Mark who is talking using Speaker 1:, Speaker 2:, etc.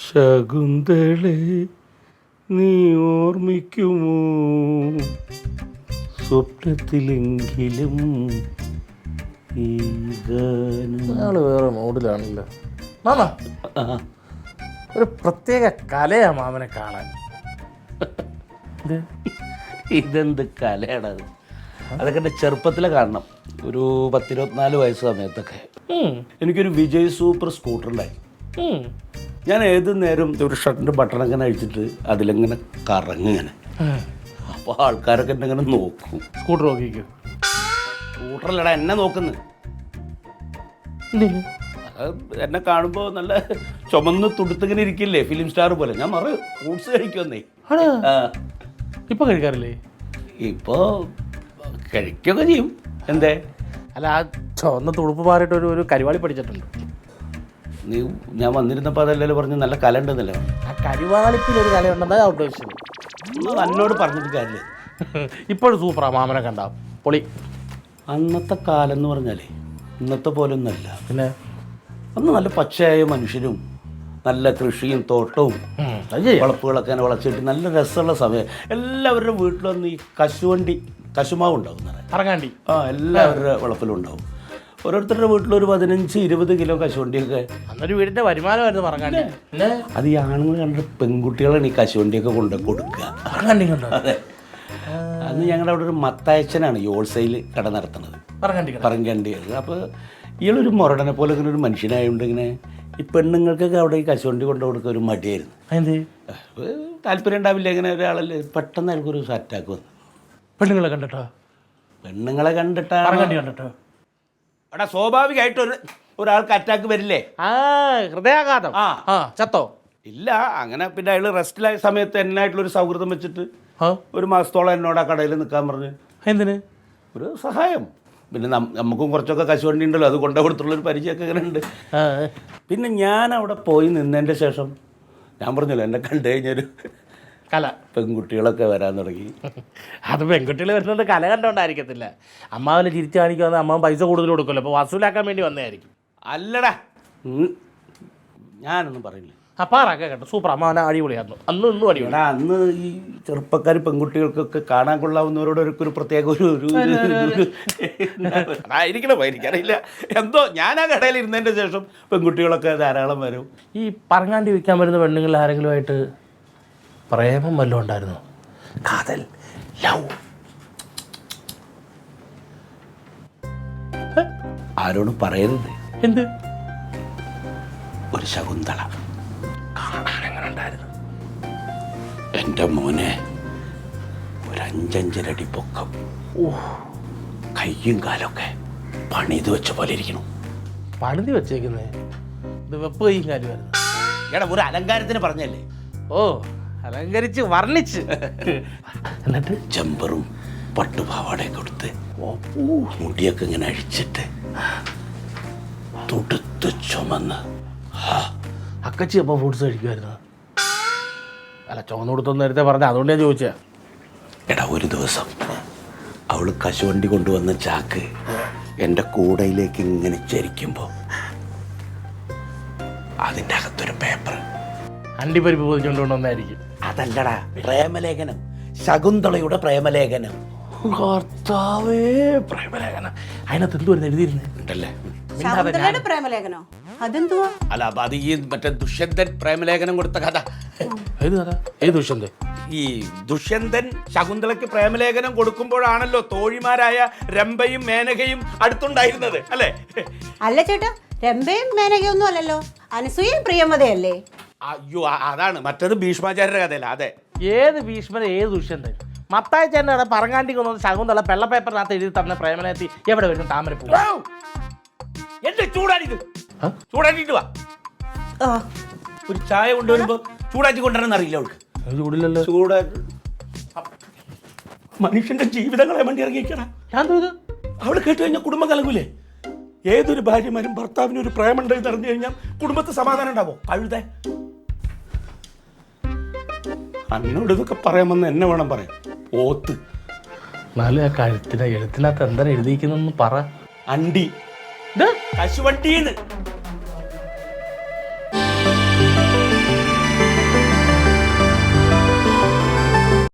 Speaker 1: ശകുന്തളേ നീ ഓർമ്മിക്കുമോ സ്വപ്നത്തിലെങ്കിലും ഈ ഗാനം.
Speaker 2: ആള് വേറെ മൂഡിലാണല്ലോ മാമ. ഒരു പ്രത്യേക കലയാ മാമനെ കാണാൻ.
Speaker 1: ഇതെന്ത് കലയാണത്? അതൊക്കെ എൻ്റെ ചെറുപ്പത്തിലെ കാണണം. ഒരു 10-24 വയസ്സ് സമയത്തൊക്കെ എനിക്കൊരു വിജയ് സൂപ്പർ സ്കൂട്ടർ ഉണ്ടായി. ഞാൻ ഏത് നേരം ഒരു ഷർട്ടിൻ്റെ ബട്ടൺ അങ്ങനെ അഴിച്ചിട്ട് അതിലിങ്ങനെ കറങ്ങിങ്ങനെ. അപ്പോൾ ആൾക്കാരൊക്കെ എന്നെ ഇങ്ങനെ നോക്കും.
Speaker 2: സ്കൂട്ടർ നോക്കിക്കോ.
Speaker 1: സ്കൂട്ടറല്ലടാ എന്നെ നോക്കുന്നത്. എന്നെ കാണുമ്പോൾ നല്ല ചുമന്ന് തുടുത്തിങ്ങനെ ഇരിക്കില്ലേ, ഫിലിം സ്റ്റാർ പോലെ. ഞാൻ ഫ്രൂട്ട്സ് കഴിക്കുമെന്നേ.
Speaker 2: ഇപ്പൊ കഴിക്കാറില്ലേ?
Speaker 1: ഇപ്പോൾ കഴിക്കുകയൊക്കെ ചെയ്യും. എന്തേ?
Speaker 2: അല്ല, ആ ചുവന്ന തുടുപ്പ് മാറിയിട്ട് ഒരു കരിവാളി പഠിച്ചിട്ടുണ്ട്.
Speaker 1: നീ ഞാൻ വന്നിരുന്നപ്പോൾ അതല്ലല്ലോ പറഞ്ഞു നല്ല കല ഉണ്ടെന്നല്ലോ.
Speaker 2: ആ കരിവാളിപ്പിലൊരു കലയുണ്ടെന്നാ ഉദ്ദേശിച്ചത്.
Speaker 1: എന്നോട് പറഞ്ഞിട്ട് കാര്യമില്ല.
Speaker 2: ഇപ്പോഴും സൂപ്പറാ മാമനെ കണ്ടാ പൊളി.
Speaker 1: അന്നത്തെ കാലം എന്ന് പറഞ്ഞാലേ ഇന്നത്തെ പോലെ ഒന്നുമല്ല.
Speaker 2: പിന്നെ
Speaker 1: അന്ന് നല്ല പച്ചയായ മനുഷ്യരും നല്ല കൃഷിയും തോട്ടവും വളപ്പുകളൊക്കെ അങ്ങനെ വളച്ചിട്ട് നല്ല രസമുള്ള സമയം. എല്ലാവരുടെ വീട്ടിലൊന്നും ഈ കശുമാവ് ഉണ്ടാവും.
Speaker 2: പറങ്ങാണ്ടി
Speaker 1: എല്ലാവരുടെ വളപ്പിലും ഉണ്ടാവും. ഓരോരുത്തരുടെ വീട്ടിലൊരു 15-20 കിലോ കശുവണ്ടിയൊക്കെ.
Speaker 2: അന്നൊരു വീടിന്റെ വരുമാനമായിരുന്നു പറങ്ങാണ്ടി.
Speaker 1: അത് ഈ ആണുങ്ങൾ കണ്ടിട്ട് പെൺകുട്ടികളാണ് ഈ കശുവണ്ടിയൊക്കെ കൊണ്ട് കൊടുക്കുക. അതെ. അന്ന് ഞങ്ങളുടെ അവിടെ ഒരു മത്തായച്ചനാണ് ഈ ഹോൾസെയിൽ കട നടത്തുന്നത്, പറങ്കണ്ടി. അപ്പോൾ ഇയാളൊരു മുരടനെ പോലെ ഇങ്ങനെ ഒരു മനുഷ്യനായതുകൊണ്ട് ഇങ്ങനെ ഈ പെണ്ണുങ്ങൾക്കൊക്കെ അവിടെ ഈ കശുവണ്ടി കൊണ്ട് കൊടുക്കുക ഒരു മടിയായിരുന്നു. താല്പര്യം ഉണ്ടാവില്ല. ഇങ്ങനെ ഒരാളല്ലേ പെട്ടെന്ന് അയാൾക്കൊരു അറ്റാക്ക് വന്നു.
Speaker 2: പെണ്ണുങ്ങളെ കണ്ടിട്ടോ?
Speaker 1: പെണ്ണുങ്ങളെ കണ്ടിട്ടോ? അവിടെ സ്വാഭാവികമായിട്ട് ഒരാൾക്ക് അറ്റാക്ക് വരില്ലേ?
Speaker 2: ഹൃദയാഘാതം. ചത്തോ?
Speaker 1: ഇല്ല. അങ്ങനെ പിന്നെ അയാൾ റെസ്റ്റിലായ സമയത്ത് എന്നായിട്ടുള്ളൊരു സൗഹൃദം വെച്ചിട്ട് ഒരു മാസത്തോളം എന്നോട് ആ കടയിൽ നിൽക്കാൻ പറഞ്ഞ്.
Speaker 2: എന്തിന്?
Speaker 1: ഒരു സഹായം. പിന്നെ നമുക്കും കുറച്ചൊക്കെ കശുവണ്ടി ഉണ്ടല്ലോ, അത് കൊണ്ടു കൊടുത്തുള്ളൊരു പരിചയമൊക്കെ ഇങ്ങനെ ഉണ്ട്. പിന്നെ ഞാൻ അവിടെ പോയി നിന്നതിൻ്റെ ശേഷം ഞാൻ പറഞ്ഞല്ലോ എന്നെ കണ്ടു കഴിഞ്ഞൊരു
Speaker 2: കല
Speaker 1: പെൺകുട്ടികളൊക്കെ വരാൻ തുടങ്ങി.
Speaker 2: അത് പെൺകുട്ടികൾ വരുന്നത് കല കണ്ടോണ്ടായിരിക്കത്തില്ല. അമ്മാവനെ ചിരിച്ചു കാണിക്കുമെന്ന് അമ്മാവൻ പൈസ കൂടുതൽ കൊടുക്കുമല്ലോ, അപ്പോൾ വസൂലാക്കാൻ വേണ്ടി വന്നതായിരിക്കും.
Speaker 1: അല്ലടാ, ഞാനൊന്നും പറയില്ല.
Speaker 2: അപ്പാറൊക്കെ കേട്ടോ സൂപ്പർ. അമ്മാവനെ അടിപൊളിയായിരുന്നു. ഇന്നും അടിപൊളി.
Speaker 1: അന്ന് ഈ ചെറുപ്പക്കാർ പെൺകുട്ടികൾക്കൊക്കെ കാണാൻ കൊള്ളാവുന്നവരോട് ഒരു പ്രത്യേക ആയിരിക്കണം. എനിക്കറിയില്ല എന്തോ. ഞാൻ ആ കടയിൽ ഇരുന്നതിൻ്റെ ശേഷം പെൺകുട്ടികളൊക്കെ ധാരാളം വരും.
Speaker 2: ഈ പറങ്ങാണ്ടി വിൽക്കാൻ വരുന്ന പെണ്ണുങ്ങളിൽ ആരെങ്കിലുമായിട്ട് പ്രേമം വല്ലതും ഉണ്ടായിരുന്നു? കാതൽ, ലവ്?
Speaker 1: ആരോടും പറയരുത്.
Speaker 2: എന്ത്?
Speaker 1: ഒരു ശകുന്തള
Speaker 2: കാണാൻ എങ്ങനെ ഉണ്ടായിരുന്നു?
Speaker 1: എൻ്റെ മോനെ ഒരു 5-5 അടി പൊക്കം, കയ്യും കാലൊക്കെ പണിത് വെച്ച പോലെ ഇരിക്കണം.
Speaker 2: പണിത് വെച്ചേക്കുന്നേ? ഇത് വെപ്പ് കയ്യും കാലുമായിരുന്നു.
Speaker 1: എടാ, ഒരു അലങ്കാരത്തിന് പറഞ്ഞല്ലേ?
Speaker 2: ഓ, അലങ്കരിച്ച് വർണ്ണിച്ച്. എന്നിട്ട്
Speaker 1: ചെമ്പറും പട്ടുപാവാടയൊക്കെ കൊടുത്ത് മുടിയൊക്കെ ഇങ്ങനെ അഴിച്ചിട്ട് തുടുത്ത് ചുമന്ന്.
Speaker 2: അക്കച്ചി അപ്പോൾ ഫ്രൂട്ട്സ് കഴിക്കുമായിരുന്നു? അല്ല, ചുവന്ന് കൊടുത്തൊന്നും നേരത്തെ പറഞ്ഞ, അതുകൊണ്ട് ഞാൻ ചോദിച്ചാ.
Speaker 1: എടാ, ഒരു ദിവസം അവള് കശുവണ്ടി കൊണ്ടുവന്ന ചാക്ക് എൻ്റെ കൂടയിലേക്ക് ഇങ്ങനെ ചരിക്കുമ്പോൾ അതിൻ്റെ അകത്തൊരു പേപ്പർ.
Speaker 2: അണ്ടിപ്പരിപ്പ് പൊതിച്ചുകൊണ്ട് കൊണ്ടുവന്നായിരിക്കും.
Speaker 1: അതല്ലടാ, പ്രേമലേഖനം. ശകുന്തളയുടെ പ്രേമലേഖനം.
Speaker 2: കർത്താവേ, പ്രേമലേഖനം. അതിനകത്ത് എന്ത് വരുന്ന എഴുതിയിരുന്നല്ലേ?
Speaker 3: പ്രേമലേഖനോ? അതെന്തുവാ?
Speaker 1: അല്ല, അപ്പൊ അത് ഈ മറ്റേ ദുഷ്യന്തൻ പ്രേമലേഖനം കൊടുത്ത കഥ.
Speaker 2: ഏത് കഥ? ഏത് ദുഷ്യന്തൻ?
Speaker 1: ഈ ദുഷ്യന്തൻ ശകുന്തളയ്ക്ക് പ്രേമലേഖനം കൊടുക്കുമ്പോഴാണല്ലോ തോഴിമാരായ രംഭയും മേനകയും അടുത്തുണ്ടായിരുന്നത്, അല്ലേ?
Speaker 3: അല്ല ചേട്ടാ, രംഭയും മേനകയും ഒന്നും അല്ലല്ലോ, അനസൂയയും പ്രിയമതയല്ലേ?
Speaker 1: അയ്യോ, അതാണ്. മറ്റത് ഭീഷ്മാചാര്യരുടെ കഥയല്ല. അതെ.
Speaker 2: ഏത് ഭീഷ്മൻ, ഏത് ദുഷ്യന്തൻ? മത്തായ ചേട്ടൻ പറങ്ങാണ്ടി കൊണ്ടുവന്ന് ശകുന്തള വെള്ള പേപ്പറിനകത്ത് എഴുതി തന്ന പ്രേമലേഖനത്തിൽ എവിടെ വരുന്നു താമരപ്പൂ?
Speaker 1: എന്റെ ചൂടാറ്റിട്ട് വാ. ഒരു ചായ കൊണ്ടുവരുമ്പോ ചൂടാറ്റി കൊണ്ടുവരാൻ അറിയില്ല അവൾക്ക്.
Speaker 2: ചൂടില്ലല്ലോ.
Speaker 1: ചൂടാറ്റി മനുഷ്യന്റെ ജീവിതങ്ങളെ വേണ്ടി ഇറങ്ങിക്കണം. അവള് കേട്ട് കഴിഞ്ഞാൽ കുടുംബം കലങ്ങൂലേ? ഏതൊരു ഭാര്യമാരും ഭർത്താവിന് ഒരു പ്രേമുണ്ടെന്ന് അറിഞ്ഞു കഴിഞ്ഞാൽ കുടുംബത്തിൽ സമാധാനം ഉണ്ടാവോ? കഴുതേ, അന്നോട് ഇതൊക്കെ പറയാമെന്ന് എന്നെ വേണം പറയാൻ. ഓത്ത്
Speaker 2: നാല് കഴുത്തിനകത്ത് എന്താ എഴുതിയിരിക്കുന്നെന്ന് പറ.
Speaker 1: അണ്ടി, കശുവണ്ടിന്ന്